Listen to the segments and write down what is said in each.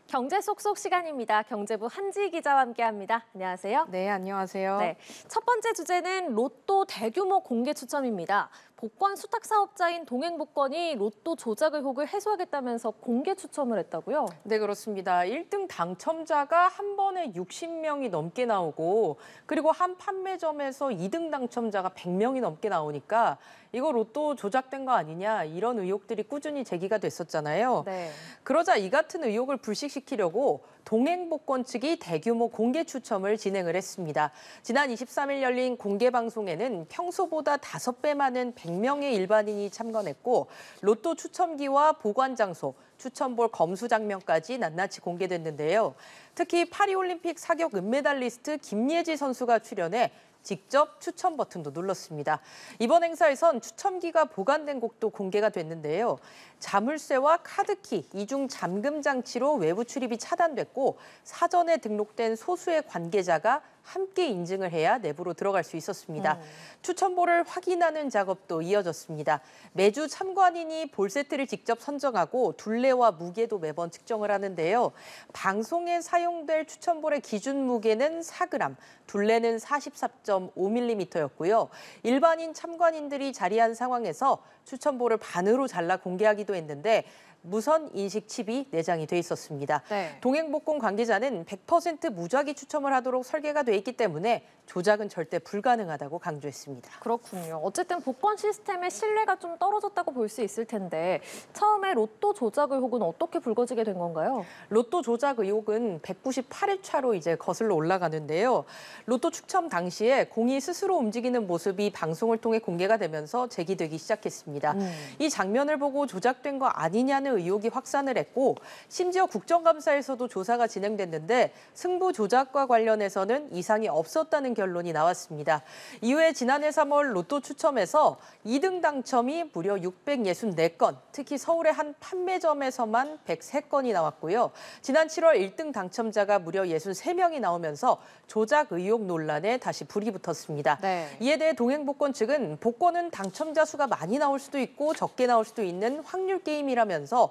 경제 속속 시간입니다. 경제부 한지희 기자와 함께합니다. 안녕하세요. 네, 안녕하세요. 네, 첫 번째 주제는 로또 대규모 공개 추첨입니다. 복권 수탁 사업자인 동행복권이 로또 조작 의혹을 해소하겠다면서 공개 추첨을 했다고요? 네, 그렇습니다. 1등 당첨자가 한 번에 60명이 넘게 나오고 그리고 한 판매점에서 2등 당첨자가 100명이 넘게 나오니까 이거 로또 조작된 거 아니냐 이런 의혹들이 꾸준히 제기가 됐었잖아요. 네. 그러자 이 같은 의혹을 불식시키려고 동행복권 측이 대규모 공개 추첨을 진행을 했습니다. 지난 23일 열린 공개 방송에는 평소보다 5배 많은 100명의 일반인이 참관했고 로또 추첨기와 보관 장소, 추첨볼 검수 장면까지 낱낱이 공개됐는데요. 특히 파리올림픽 사격 은메달리스트 김예지 선수가 출연해 직접 추첨 버튼도 눌렀습니다. 이번 행사에선 추첨기가 보관된 곳도 공개가 됐는데요. 자물쇠와 카드키, 이중 잠금 장치로 외부 출입이 차단됐고 사전에 등록된 소수의 관계자가 함께 인증을 해야 내부로 들어갈 수 있었습니다. 추첨볼을 확인하는 작업도 이어졌습니다. 매주 참관인이 볼 세트를 직접 선정하고 둘레와 무게도 매번 측정을 하는데요. 방송에 사용될 추첨볼의 기준 무게는 4g, 둘레는 44.5mm였고요. 일반인 참관인들이 자리한 상황에서 추첨볼을 반으로 잘라 공개하기도 했는데 무선 인식 칩이 내장이 돼 있었습니다. 네. 동행복권 관계자는 100% 무작위 추첨을 하도록 설계가 돼 있기 때문에 조작은 절대 불가능하다고 강조했습니다. 그렇군요. 어쨌든 복권 시스템의 신뢰가 좀 떨어졌다고 볼 수 있을 텐데 처음에 로또 조작 의혹은 어떻게 불거지게 된 건가요? 로또 조작 의혹은 198회차로 이제 거슬러 올라가는데요. 로또 추첨 당시에 공이 스스로 움직이는 모습이 방송을 통해 공개가 되면서 제기되기 시작했습니다. 이 장면을 보고 조작된 거 아니냐는 의혹이 확산을 했고 심지어 국정감사에서도 조사가 진행됐는데 승부 조작과 관련해서는 이상이 없었다는 결론이 나왔습니다. 이후에 지난해 3월 로또 추첨에서 2등 당첨이 무려 664건, 특히 서울의 한 판매점에서만 103건이 나왔고요. 지난 7월 1등 당첨자가 무려 63명이 나오면서 조작 의혹 논란에 다시 불이 붙었습니다. 네. 이에 대해 동행복권 측은 복권은 당첨자 수가 많이 나올 수도 있고 적게 나올 수도 있는 확률 게임이라면서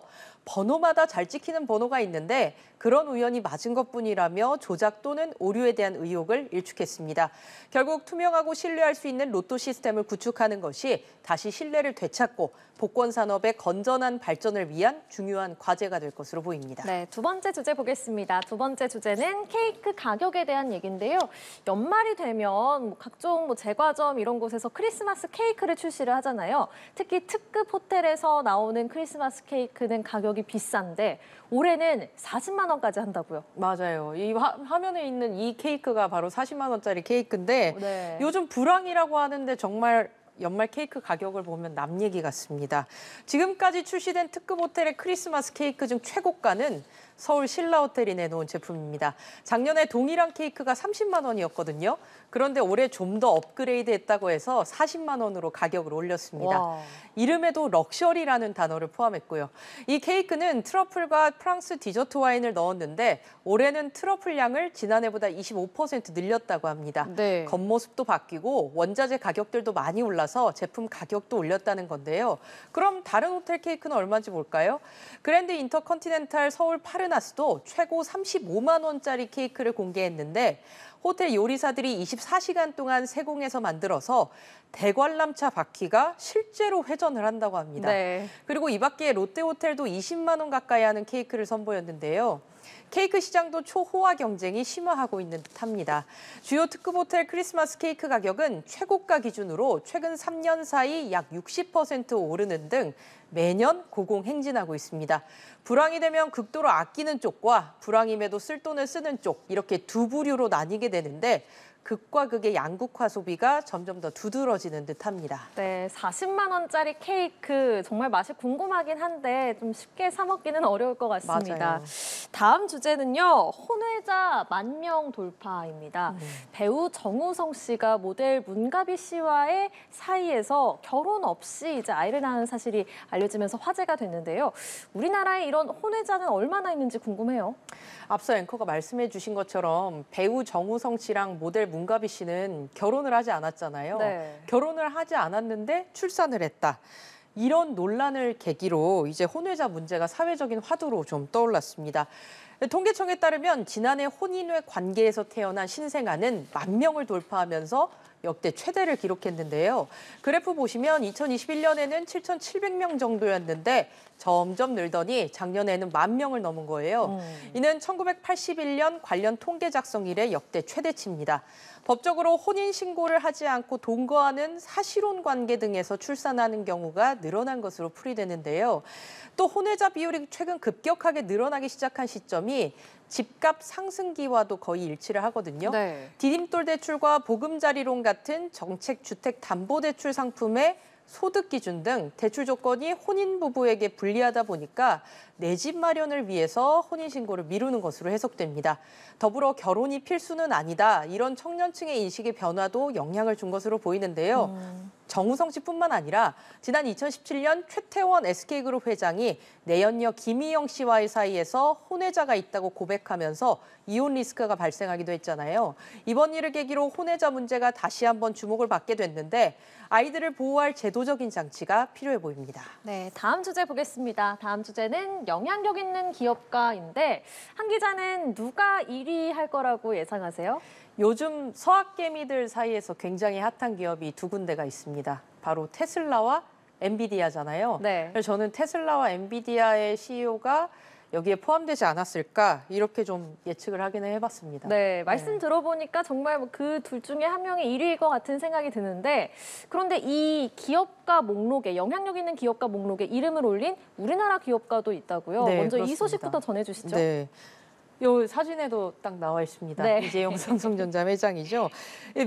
번호마다 잘 찍히는 번호가 있는데 그런 우연이 맞은 것뿐이라며 조작 또는 오류에 대한 의혹을 일축했습니다. 결국 투명하고 신뢰할 수 있는 로또 시스템을 구축하는 것이 다시 신뢰를 되찾고 복권 산업의 건전한 발전을 위한 중요한 과제가 될 것으로 보입니다. 네, 두 번째 주제 보겠습니다. 두 번째 주제는 케이크 가격에 대한 얘기인데요. 연말이 되면 각종 제과점 이런 곳에서 크리스마스 케이크를 출시를 하잖아요. 특히 특급 호텔에서 나오는 크리스마스 케이크는 가격이 비싼데 올해는 40만 원까지 한다고요. 맞아요. 이 화면에 있는 이 케이크가 바로 40만 원짜리 케이크인데 네. 요즘 불황이라고 하는데 정말 연말 케이크 가격을 보면 남 얘기 같습니다. 지금까지 출시된 특급 호텔의 크리스마스 케이크 중 최고가는 서울 신라호텔이 내놓은 제품입니다. 작년에 동일한 케이크가 30만 원이었거든요. 그런데 올해 좀 더 업그레이드했다고 해서 40만 원으로 가격을 올렸습니다. 와. 이름에도 럭셔리라는 단어를 포함했고요. 이 케이크는 트러플과 프랑스 디저트 와인을 넣었는데 올해는 트러플 양을 지난해보다 25% 늘렸다고 합니다. 네. 겉모습도 바뀌고 원자재 가격들도 많이 올라서 제품 가격도 올렸다는 건데요. 그럼 다른 호텔 케이크는 얼마인지 볼까요? 그랜드 인터컨티넨탈 서울 파르나스도 최고 35만 원짜리 케이크를 공개했는데 호텔 요리사들이 24시간 동안 세공해서 만들어서 대관람차 바퀴가 실제로 회전을 한다고 합니다. 네. 그리고 이 밖에 롯데호텔도 20만 원 가까이 하는 케이크를 선보였는데요. 케이크 시장도 초호화 경쟁이 심화하고 있는 듯합니다. 주요 특급 호텔 크리스마스 케이크 가격은 최고가 기준으로 최근 3년 사이 약 60% 오르는 등 매년 고공행진하고 있습니다. 불황이 되면 극도로 아끼는 쪽과 불황임에도 쓸 돈을 쓰는 쪽 이렇게 두 부류로 나뉘게 되는데 극과 극의 양극화 소비가 점점 더 두드러지는 듯합니다. 네, 40만 원짜리 케이크 정말 맛이 궁금하긴 한데 좀 쉽게 사 먹기는 어려울 것 같습니다. 맞아요. 다음 주제는요. 혼외자 10,000명 돌파입니다. 배우 정우성 씨가 모델 문가비 씨와의 사이에서 결혼 없이 이제 아이를 낳은 사실이 알려지면서 화제가 됐는데요. 우리나라에 이런 혼외자는 얼마나 있는지 궁금해요. 앞서 앵커가 말씀해 주신 것처럼 배우 정우성 씨랑 모델 문가비 씨는 결혼을 하지 않았잖아요. 네. 결혼을 하지 않았는데 출산을 했다. 이런 논란을 계기로 이제 혼외자 문제가 사회적인 화두로 좀 떠올랐습니다. 통계청에 따르면 지난해 혼인외 관계에서 태어난 신생아는 10,000명을 돌파하면서 역대 최대를 기록했는데요. 그래프 보시면 2021년에는 7,700명 정도였는데 점점 늘더니 작년에는 10,000명을 넘은 거예요. 이는 1981년 관련 통계 작성 이래 역대 최대치입니다. 법적으로 혼인 신고를 하지 않고 동거하는 사실혼 관계 등에서 출산하는 경우가 늘어난 것으로 풀이되는데요. 또 혼외자 비율이 최근 급격하게 늘어나기 시작한 시점이 집값 상승기와도 거의 일치를 하거든요. 네. 디딤돌 대출과 보금자리론 같은 정책 주택 담보 대출 상품의 소득 기준 등 대출 조건이 혼인 부부에게 불리하다 보니까 내 집 마련을 위해서 혼인신고를 미루는 것으로 해석됩니다. 더불어 결혼이 필수는 아니다. 이런 청년층의 인식의 변화도 영향을 준 것으로 보이는데요. 정우성 씨뿐만 아니라 지난 2017년 최태원 SK그룹 회장이 내연녀 김희영 씨와의 사이에서 혼외자가 있다고 고백하면서 이혼 리스크가 발생하기도 했잖아요. 이번 일을 계기로 혼외자 문제가 다시 한번 주목을 받게 됐는데 아이들을 보호할 제도적인 장치가 필요해 보입니다. 네, 다음 주제 보겠습니다. 다음 주제는 영향력 있는 기업가인데 한 기자는 누가 1위 할 거라고 예상하세요? 요즘 서학개미들 사이에서 굉장히 핫한 기업이 두 군데가 있습니다. 바로 테슬라와 엔비디아잖아요. 네. 그래서 저는 테슬라와 엔비디아의 CEO가 여기에 포함되지 않았을까 이렇게 좀 예측을 하기는 해봤습니다. 네, 말씀 들어보니까 정말 그 둘 중에 한 명이 1위일 것 같은 생각이 드는데 그런데 이 기업가 목록에 영향력 있는 기업가 목록에 이름을 올린 우리나라 기업가도 있다고요. 네, 먼저 그렇습니다. 이 소식부터 전해주시죠. 네. 이 사진에도 딱 나와 있습니다. 네. 이재용 삼성전자 회장이죠.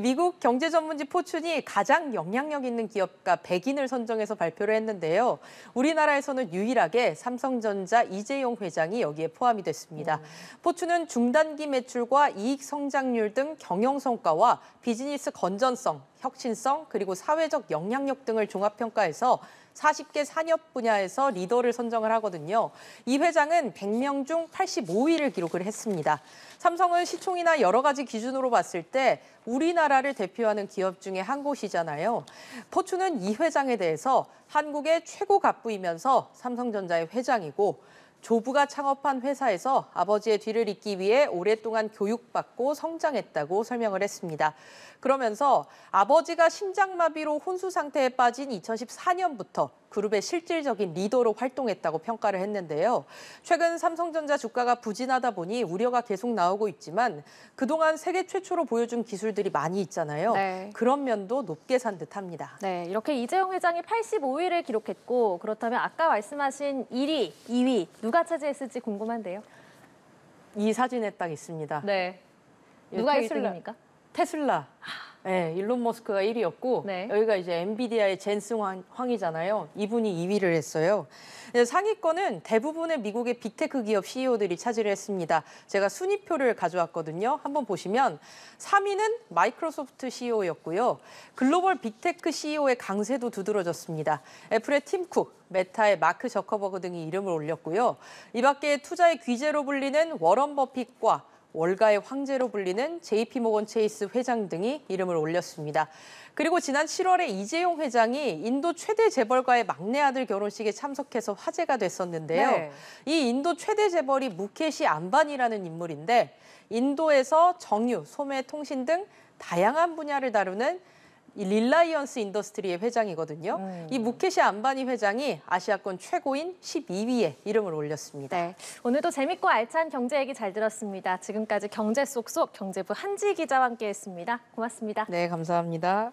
미국 경제 전문지 포춘이 가장 영향력 있는 기업가 100인을 선정해서 발표를 했는데요. 우리나라에서는 유일하게 삼성전자 이재용 회장이 여기에 포함이 됐습니다. 포춘은 중단기 매출과 이익 성장률 등 경영 성과와 비즈니스 건전성, 혁신성, 그리고 사회적 영향력 등을 종합평가해서 40개 산업 분야에서 리더를 선정을 하거든요. 이 회장은 100명 중 85위를 기록을 했습니다. 삼성은 시총이나 여러 가지 기준으로 봤을 때 우리나라를 대표하는 기업 중에 한 곳이잖아요. 포춘은 이 회장에 대해서 한국의 최고 갑부이면서 삼성전자의 회장이고 조부가 창업한 회사에서 아버지의 뒤를 잇기 위해 오랫동안 교육받고 성장했다고 설명을 했습니다. 그러면서 아버지가 심장마비로 혼수 상태에 빠진 2014년부터 그룹의 실질적인 리더로 활동했다고 평가를 했는데요. 최근 삼성전자 주가가 부진하다 보니 우려가 계속 나오고 있지만 그동안 세계 최초로 보여준 기술들이 많이 있잖아요. 네. 그런 면도 높게 산 듯합니다. 네, 이렇게 이재용 회장이 85위를 기록했고 그렇다면 아까 말씀하신 1위, 2위 누가 차지했을지 궁금한데요. 이 사진에 딱 있습니다. 네, 예, 누가 테슬라. 1등입니까? 테슬라. 네, 일론 머스크가 1위였고 네. 여기가 이제 엔비디아의 젠슨 황이잖아요. 이분이 2위를 했어요. 상위권은 대부분의 미국의 빅테크 기업 CEO들이 차지를 했습니다. 제가 순위표를 가져왔거든요. 한번 보시면 3위는 마이크로소프트 CEO였고요. 글로벌 빅테크 CEO의 강세도 두드러졌습니다. 애플의 팀 쿡, 메타의 마크 저커버그 등이 이름을 올렸고요. 이 밖에 투자의 귀재로 불리는 워런 버핏과 월가의 황제로 불리는 JP모건 체이스 회장 등이 이름을 올렸습니다. 그리고 지난 7월에 이재용 회장이 인도 최대 재벌가의 막내 아들 결혼식에 참석해서 화제가 됐었는데요. 네. 이 인도 최대 재벌이 무케시 암바니라는 인물인데 인도에서 정유, 소매, 통신 등 다양한 분야를 다루는 이 릴라이언스 인더스트리의 회장이거든요. 이 무케시 암바니 회장이 아시아권 최고인 12위에 이름을 올렸습니다. 네, 오늘도 재밌고 알찬 경제 얘기 잘 들었습니다. 지금까지 경제 쏙쏙 경제부 한지 기자와 함께했습니다. 고맙습니다. 네, 감사합니다.